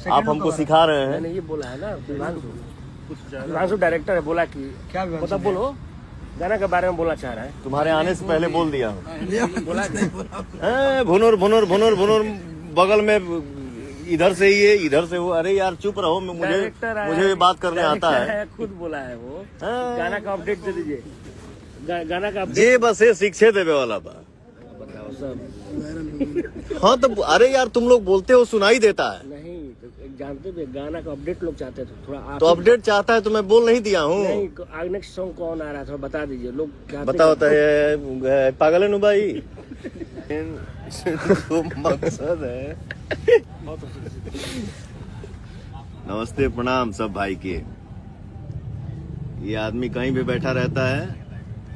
आप हमको सिखा रहे हैं। मैंने ये बोला है ना, हिमांशु डायरेक्टर है, बोला कि क्या मतलब बोलो गाना के बारे में बोलना चाह रहा है। तुम्हारे आने से पहले बोल दिया हूँ। बोला भुनुर भुनुर भुनुर भुनुर बगल में इधर से ये इधर से वो। अरे यार चुप रहो, मुझे बात करने आता है। खुद बोला है वो। गाना का अपडेट दे दीजिए, गाना का अपडेट। ये बस ये शिक्षे देवे वाला बा। बताओ सब। हाँ तो अरे यार तुम लोग बोलते हो सुनाई देता है। नहीं तो जानते भी, गाना का अपडेट लोग चाहते थे थोड़ा। तो अपडेट चाहता है तो मैं बोल नहीं दिया हूँ। नहीं, नेक्स्ट सॉन्ग कौन आ रहा है थोड़ा बता दीजिए, लोग बताओ। पागल है नु भाई। तो मकसद है। नमस्ते प्रणाम सब भाई के। ये आदमी कहीं भी बैठा रहता है,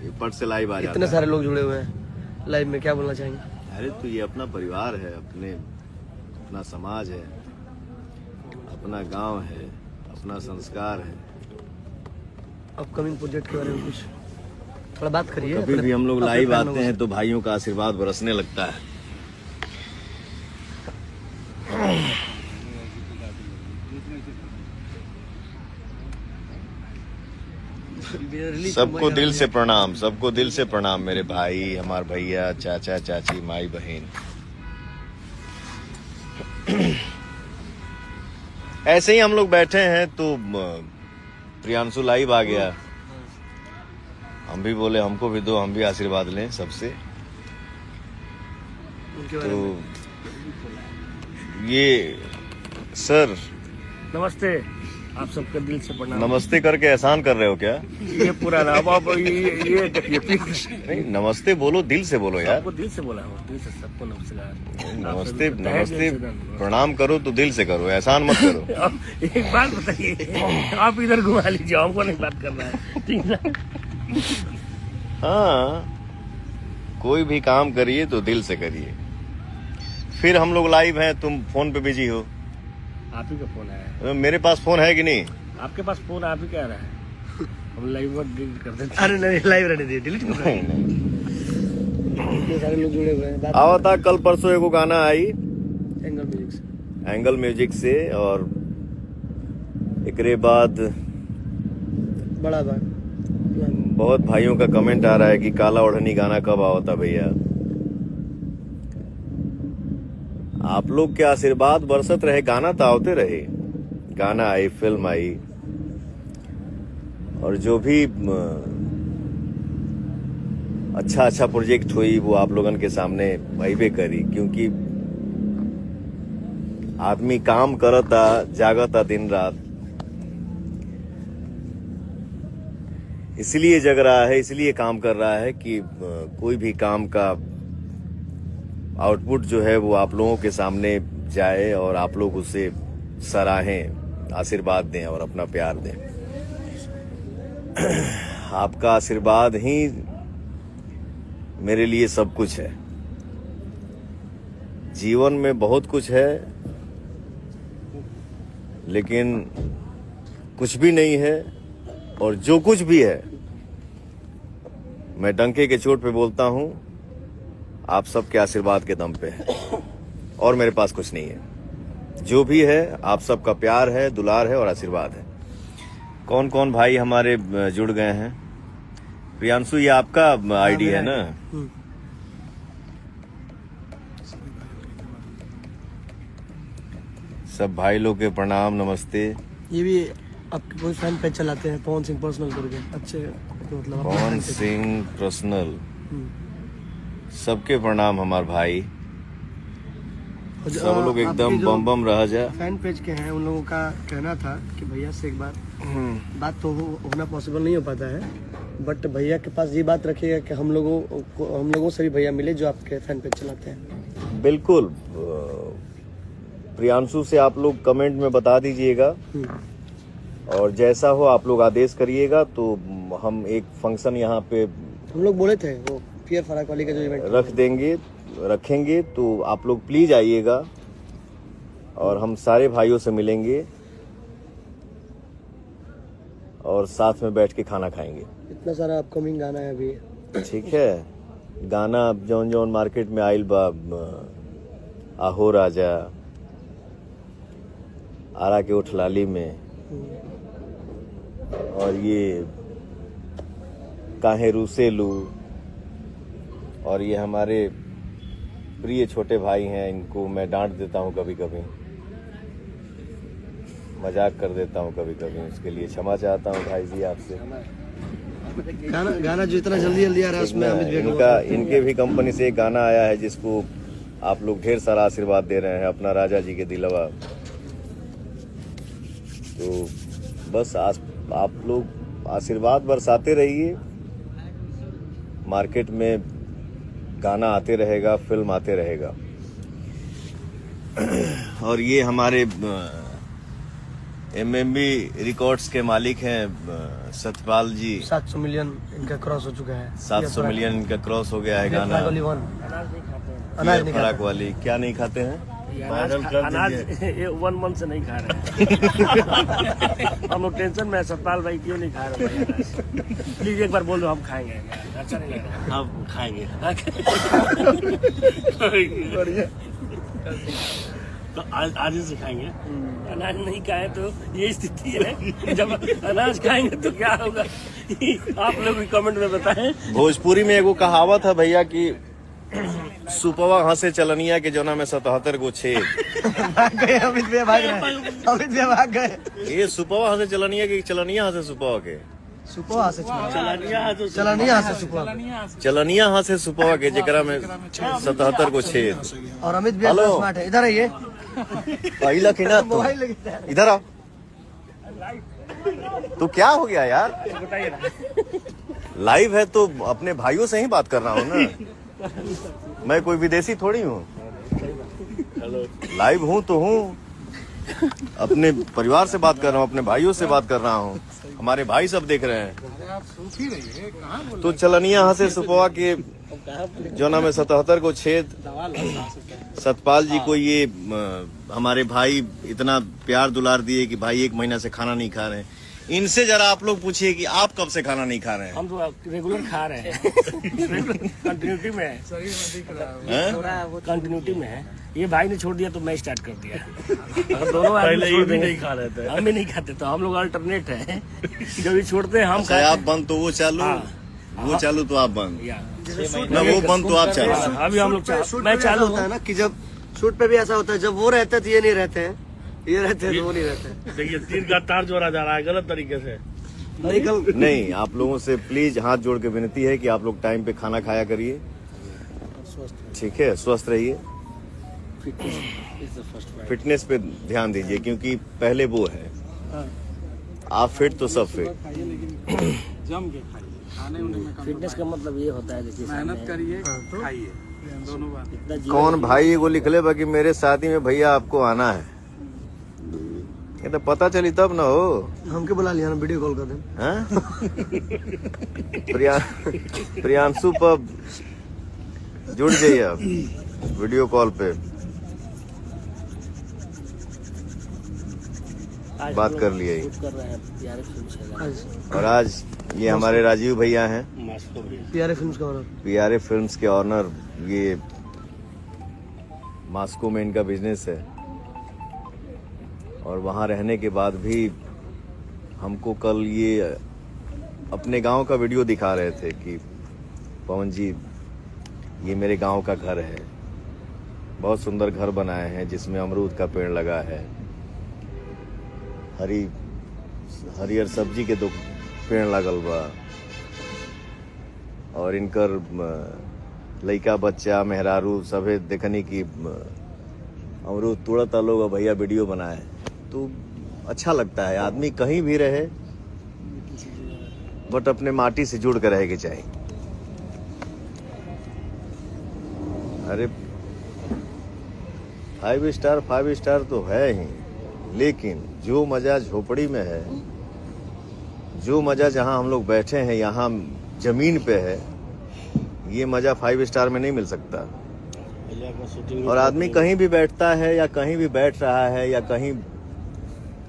ये पट से लाइव आ जाता है। इतने सारे लोग जुड़े हुए हैं लाइव में, क्या बोलना चाहेंगे? अरे तो ये अपना परिवार है, अपना समाज है, अपना गांव है, अपना संस्कार है। अपकमिंग प्रोजेक्ट के बारे में कुछ थोड़ा बात करिए। कभी भी हम लोग लाइव आते हैं तो भाइयों का आशीर्वाद बरसने लगता है। सबको दिल से प्रणाम, सबको दिल से प्रणाम मेरे भाई, हमारे भैया, चाचा चाची, माई बहन। ऐसे ही हम लोग बैठे हैं तो प्रियांशु लाइव आ गया। हम भी बोले हमको भी दो, हम भी आशीर्वाद लें सबसे। तो ये सर नमस्ते, आप सबके दिल से प्रणाम। नमस्ते करके एहसान कर रहे हो क्या? ये पूरा नाम आप ये नहीं, नमस्ते बोलो, दिल से बोलो यार। आपको दिल से बोला हूँ, दिल से सबको नमस्कार। नमस्ते नमस्ते प्रणाम करो तो दिल से करो, एहसान मत करो। एक बात बताइए, आप इधर घुमा लीजिए, हमको नहीं बात करना है, ठीक ना? हाँ, कोई भी काम करिए तो दिल से करिए। फिर हम लोग लाइव हैं, तुम फोन पे बिजी हो। आप ही का फोन है। मेरे पास फोन है कि नहीं? आपके पास फोन आप ही क्या रहा है? हम लाइव मत डिलीट कर देते। अरे नहीं, लाइव रहने दीजिए, डिलीट कर दें। इतने सारे लोग जुड़े हुए हैं। आवा था कल परसों एगो गाना आई एंगल म्यूजिक से, और एकरे बाद बड़ा बात। बहुत भाइयों का कमेंट आ रहा है कि काला ओढ़नी गाना कब आवता भैया। आप लोग के आशीर्वाद बरसत रहे, गाना तो आवते रहे। गाना आई, फिल्म आई, और जो भी अच्छा प्रोजेक्ट हुई वो आप लोगन के सामने अइबे करी। क्योंकि आदमी काम करता, जागता दिन रात, इसलिए जग रहा है, इसलिए काम कर रहा है कि कोई भी काम का आउटपुट जो है वो आप लोगों के सामने जाए और आप लोग उसे सराहें, आशीर्वाद दें और अपना प्यार दें। आपका आशीर्वाद ही मेरे लिए सब कुछ है। जीवन में बहुत कुछ है, लेकिन कुछ भी नहीं है, और जो कुछ भी है मैं डंके के चोट पे बोलता हूं, आप सबके आशीर्वाद के दम पे है, और मेरे पास कुछ नहीं है। जो भी है आप सबका प्यार है, दुलार है और आशीर्वाद है। कौन कौन भाई हमारे जुड़ गए हैं? प्रियांशु, ये आपका आईडी है ना? सब भाई लोग के प्रणाम, नमस्ते। ये भी आपके कोई फैन पेज चलाते हैं, पवन सिंह पर्सनल करके, अच्छे मतलब पवन सिंह पर्सनल, सबके प्रणाम हमार भाई। सब लोग एकदम बम बम रह जा। फैन पेज के हैं, उन लोगों का कहना था कि भैया से एक बात तो होना पॉसिबल नहीं हो पाता है, बट भैया के पास ये बात रखिएगा कि हम लोगों से भी भैया मिले जो आपके फैन पेज चलाते हैं। बिल्कुल, प्रियांशु से आप लोग कमेंट में बता दीजिएगा, और जैसा हो आप लोग आदेश करिएगा। तो हम एक फंक्शन यहाँ पे हम लोग बोले थे, वो पियर फराक वाली का जो इवेंट रखेंगे, तो आप लोग प्लीज आइएगा और हम सारे भाइयों से मिलेंगे और साथ में बैठ के खाना खाएंगे। इतना सारा अपकमिंग गाना है अभी। ठीक है, गाना जौन जौन मार्केट में आइल बा, आहो राजा, आरा के उठलाली में, और ये काहे रूसेलू, और ये हमारे प्रिय छोटे भाई हैं, इनको मैं डांट देता हूँ कभी कभी, मजाक कर देता हूँ कभी कभी, उसके लिए क्षमा चाहता हूँ भाई जी आपसे। गाना जो इतना जल्दी जल्दी आ रहा है उसमें अमित भैया इनके भी कंपनी से एक गाना आया है जिसको आप लोग ढेर सारा आशीर्वाद दे रहे हैं, अपना राजा जी के दिलवा। तो बस आप लोग आशीर्वाद बरसाते रहिए, मार्केट में गाना आते रहेगा, फिल्म आते रहेगा। और ये हमारे एमएमबी रिकॉर्ड्स के मालिक हैं सतपाल जी। 700 मिलियन इनका क्रॉस हो चुका है। 700 मिलियन इनका क्रॉस हो गया है गाना। अनाज नहीं फराक वाली क्या नहीं खाते हैं? अनाज 1 मंथ से नहीं खा रहे हैं। हम लोग टेंशन में है, सतपाल भाई क्यों नहीं खा रहे हैं? प्लीज एक बार बोल दो, हम खाएंगे। अच्छा नहीं लग रहा, हम खाएंगे। तो आज ही से खाएंगे। अनाज नहीं खाए तो ये स्थिति है, जब अनाज खाएंगे तो क्या होगा? आप लोग भी कमेंट में बताएं। भोजपुरी में एगो कहावत है भैया कि सुपवा हंसे चलनिया के जोना में 77 गो छेद। अमित भैया भाग रहे हैं, अमित भैया भाग गए। ये सुपवा हंसे चलनिया के चलनिया हंसे सुपवा के? सुपवा से चलनिया से सुपवा, चलनिया हंसे सुपवा के, जेकरा में 77 गो छेद। और अमित भैया हेलो। स्मार्ट है, इधर आइए। पहिला कि ना तो इधर आओ। तो क्या हो गया यार? बताइए ना। लाइव है तो अपने भाइयों से ही बात कर रहा हूँ ना, मैं कोई विदेशी थोड़ी हूँ। लाइव हूँ तो हूँ, अपने परिवार से बात कर रहा हूँ, अपने भाइयों से बात कर रहा हूँ, हमारे भाई सब देख रहे हैं। तो चलनिया हंसे सुपवा के जोना में 77 को छेद। सतपाल जी को ये हमारे भाई इतना प्यार दुलार दिए कि भाई 1 महीना से खाना नहीं खा रहे हैं। इनसे जरा आप लोग पूछिए कि आप कब से खाना नहीं खा रहे हैं? हम तो रेगुलर खा रहे हैं। कंटिन्यूटी में है, कंटिन्यूटी में है। ये भाई ने छोड़ दिया तो मैं स्टार्ट कर दिया। अगर दोनों पहले ये भी नहीं खा रहे थे, हम भी नहीं खाते, तो हम लोग अल्टरनेट है। जब ये छोड़ते हैं हम चाहे आप बंद तो वो चालू, वो चालू तो आप बंद, ना वो बंद तो आप चालू। अभी हम लोग मैं चालू होता है ना कि जब शूट पे भी ऐसा होता है, जब वो रहते हैं तो ये नहीं रहते हैं, ये रहते हैं तो वो नहीं रहते हैं। देखिए 3 का तार जोड़ा जा रहा है गलत तरीके से। नहीं, आप लोगों से प्लीज हाथ जोड़ के विनती है कि आप लोग टाइम पे खाना खाया करिए, ठीक है? स्वस्थ रहिए, फिटनेस पे ध्यान दीजिए, क्योंकि पहले वो है, आप फिट तो सब फिट। जम के खाइए, फिटनेस का मतलब ये होता है, देखिए मेहनत करिए, खाइए, दोनों बात। कौन भाई को लिख ले बाकी मेरे शादी में भैया आपको आना है, ये तो पता चली तब ना हो। हमके बुला लिया ना, वीडियो कॉल कर दें। हाँ? प्रियांशु पर जुड़ जाइए आप वीडियो कॉल पे, बात कर लिया। कर रहे हैं प्यारे फिल्म। और आज ये हमारे राजीव भैया हैं, प्यारे फिल्म्स का ऑनर, पीआरए फिल्म्स के ऑनर। ये मास्को में इनका बिजनेस है, और वहाँ रहने के बाद भी हमको कल ये अपने गांव का वीडियो दिखा रहे थे कि पवन जी ये मेरे गांव का घर है, बहुत सुंदर घर बनाए हैं जिसमें अमरूद का पेड़ लगा है, हरियर सब्जी के 2 पेड़ लगल बा, और इनकर लइका बच्चा मेहरारू सभे देखनी की अमरूद तोड़ता लोग, और भैया वीडियो बनाए। तो अच्छा लगता है, आदमी कहीं भी रहे बट अपने माटी से जुड़ कर रहे के चाहिए। अरे 5 स्टार तो है ही, लेकिन जो मजा झोपड़ी में है, जो मजा जहां हम लोग बैठे हैं यहाँ जमीन पे है, ये मजा 5 स्टार में नहीं मिल सकता। और आदमी कहीं भी बैठता है या कहीं भी बैठ रहा है या कहीं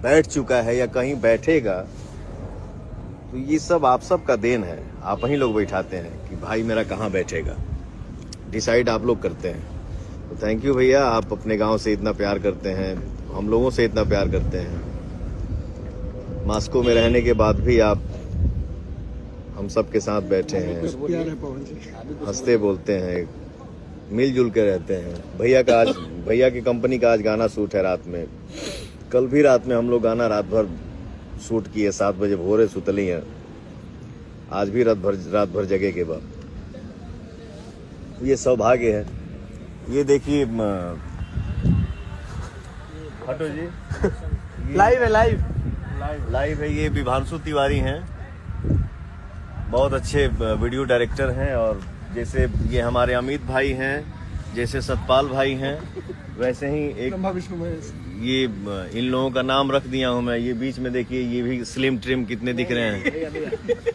बैठ चुका है या कहीं बैठेगा, तो ये सब आप सब का देन है। आप ही लोग बैठाते हैं कि भाई मेरा कहाँ बैठेगा, डिसाइड आप लोग करते हैं। तो थैंक यू भैया, आप अपने गांव से इतना प्यार करते हैं, हम लोगों से इतना प्यार करते हैं। मॉस्को में रहने के बाद भी आप हम सब के साथ बैठे हैं, हंसते बोलते हैं, मिलजुल के रहते हैं। भैया की कंपनी का आज गाना शूट है रात में। कल भी रात में हम लोग गाना रात भर शूट किए, 7 बजे भोरे सुतली हैं। आज भी रात भर जगे के बाद। ये सौभाग्य है। ये देखिए हटो जी, लाइव है, लाइव है। ये विभांशु तिवारी हैं, बहुत अच्छे वीडियो डायरेक्टर हैं। और जैसे ये हमारे अमित भाई हैं, जैसे सतपाल भाई हैं, वैसे ही एक ये इन लोगों का नाम रख दिया हूं मैं। ये बीच में देखिए, ये भी स्लिम ट्रिम कितने दिख रहे हैं।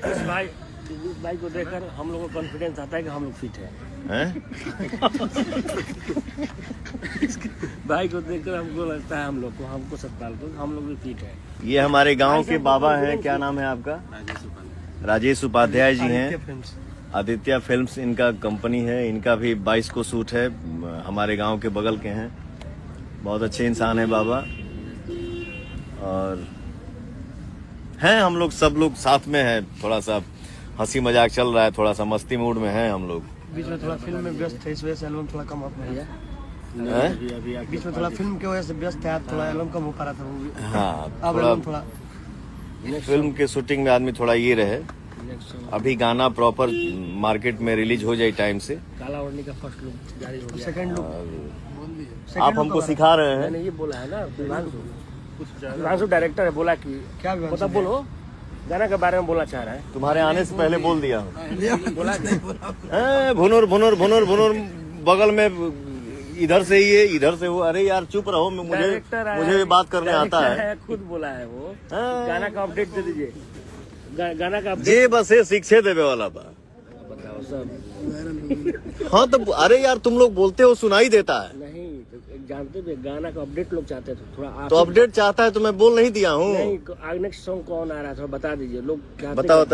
इस भाई को देखकर हम लोगों को कॉन्फिडेंस आता है कि हम लोग फिट हैं। भाई को देखकर हमको लगता है हमको सतपाल को हम लोग भी फिट है। ये हमारे गांव के बाबा हैं। क्या नाम है आपका? राजेश उपाध्याय जी हैं। आदित्य फिल्म्स इनका कंपनी है। इनका भी 22 को शूट है। हमारे गांव के बगल के हैं। बहुत अच्छे इंसान है बाबा। और हैं हम लोग, सब लोग साथ में हैं। थोड़ा सा हंसी मजाक चल रहा है, थोड़ा सा मस्ती मूड में हैं हम लोग। बीच में थोड़ा फिल्म में व्यस्त थे, इस वजह से एल्बम थोड़ा कम हो पाया। बीच में थोड़ा फिल्म की वजह से व्यस्त है, थोड़ा एल्बम कम हो पा रहा था वो भी। हाँ, अब एल्बम थोड़ा फिल्म के शूटिंग में आदमी थोड़ा ये रहे। अभी गाना प्रॉपर मार्केट में रिलीज हो जाए टाइम से। काला ओढ़नी का फर्स्ट लुक जारी हो गया। सेकंड लुक आप हमको सिखा रहे हैं। मैंने ये बोला है ना, विभांशु डायरेक्टर है, बोला कि क्या मतलब बोलो, गाना के बारे में बोलना चाह रहा है। तुम्हारे आने से पहले बोल दिया हूँ। बोला भुनुर बगल में इधर से ये, इधर से वो। अरे यार चुप रहो, मुझे बात करने आता है। खुद बोला है वो। गाना का अपडेट दे दीजिए। गाना का अपडेट जे बस शिक्षे देवे वाला बा। बताओ सब। हाँ तो अरे यार तुम लोग बोलते हो, सुनाई देता है। नहीं तो जानते भी, गाना का अपडेट लोग चाहते थे थोड़ा। आप तो अपडेट चाहता है तो मैं बोल नहीं दिया हूँ। नहीं, नेक्स्ट सॉन्ग कौन आ रहा है थोड़ा बता दीजिए। लोग बताओ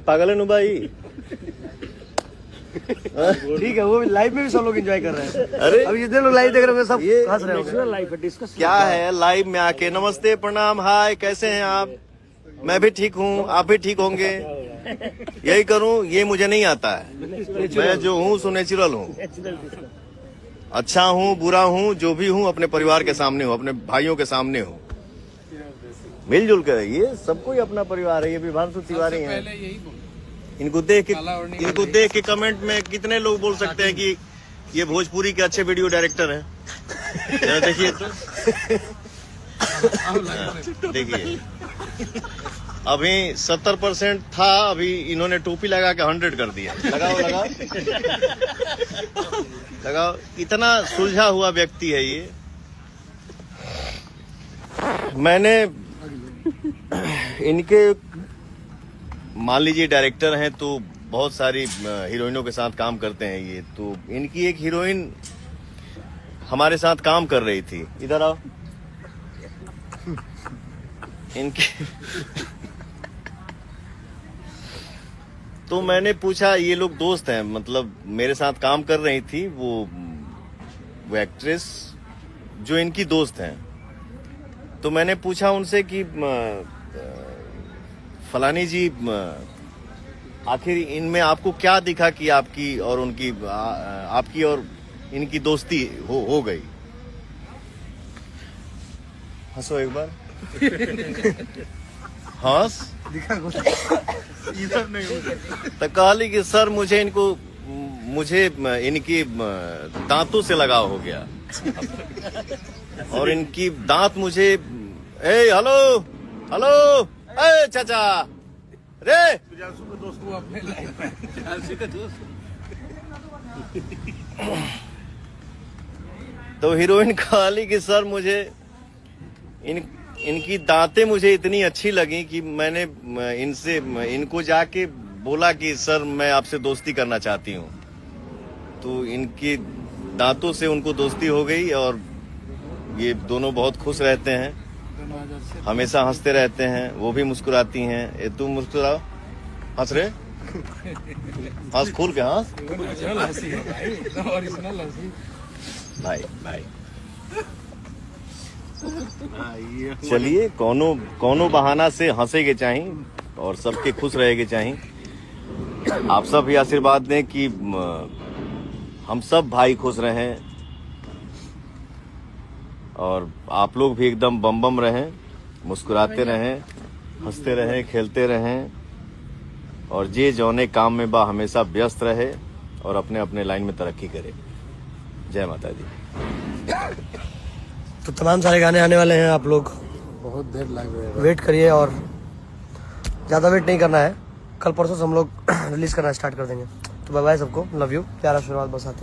पागल है नु भाई। ठीक है, वो भी लाइव में भी सब लोग एंजॉय कर रहे हैं। अरे अब जितने लोग लाइव देख रहे हैं सब ये हंस रहे होंगे। लाइव पे डिस्कस क्या है, लाइव में आके नमस्ते प्रणाम हाय कैसे हैं आप? मैं भी ठीक हूँ, आप भी ठीक होंगे, यही करूँ। ये मुझे नहीं आता है। मैं जो हूँ सो नेचुरल हूँ। अच्छा हूँ, बुरा हूँ, जो भी हूँ अपने परिवार के सामने हूँ, अपने भाइयों के सामने हूँ। मिलजुल कर, ये सबको ही अपना परिवार है। ये विभांशु तिवारी हैं। इनको देख के कमेंट में कितने लोग बोल सकते हैं कि ये भोजपुरी के अच्छे वीडियो डायरेक्टर हैं। देखिए तो देखिए, अभी 70% था, अभी इन्होंने टोपी लगा के 100 कर दिया। लगाओ। इतना सुलझा हुआ व्यक्ति है ये। मैंने इनके, मान लीजिए डायरेक्टर हैं तो बहुत सारी हीरोइनों के साथ काम करते हैं ये। तो इनकी एक हीरोइन हमारे साथ काम कर रही थी। इधर आओ। इनके तो मैंने पूछा, ये लोग दोस्त हैं, मतलब मेरे साथ काम कर रही थी वो एक्ट्रेस जो इनकी दोस्त हैं। तो मैंने पूछा उनसे कि फलानी जी, आखिर इनमें आपको क्या दिखा कि आपकी और उनकी, आपकी और इनकी दोस्ती हो गई? हंसो एक बार। हंस दिखा कुछ इधर नहीं हो। तो कहली कि सर मुझे इनकी दांतों से लगाव हो गया। और इनकी दांत मुझे, हेलो ए चाचा रे, तो हीरोइन कहली कि सर मुझे इनकी दांतें मुझे इतनी अच्छी लगी कि मैंने इनको जाके बोला कि सर मैं आपसे दोस्ती करना चाहती हूँ। तो इनकी दांतों से उनको दोस्ती हो गई और ये दोनों बहुत खुश रहते हैं, हमेशा हंसते रहते हैं। वो भी मुस्कुराती हैं। ये तुम मुस्कुराओ, हंस रहे, हंस खोल के हंस भाई। चलिए कोनो बहाना से हंसे के चाहिए और सबके खुश रहे के चाहिए। आप सब भी आशीर्वाद दें कि हम सब भाई खुश रहें और आप लोग भी एकदम बम बम रहें, मुस्कुराते रहें, हंसते रहें, खेलते रहें और जे जौने काम में बा हमेशा व्यस्त रहे और अपने अपने लाइन में तरक्की करे। जय माता दी। तो तमाम सारे गाने आने वाले हैं, आप लोग बहुत देर लग रहा है। वेट करिए और ज़्यादा वेट नहीं करना है। कल परसों से हम लोग रिलीज करना स्टार्ट कर देंगे। तो बाय बाय सबको, लव यू, प्यार आशीर्वाद बस आते रहिए।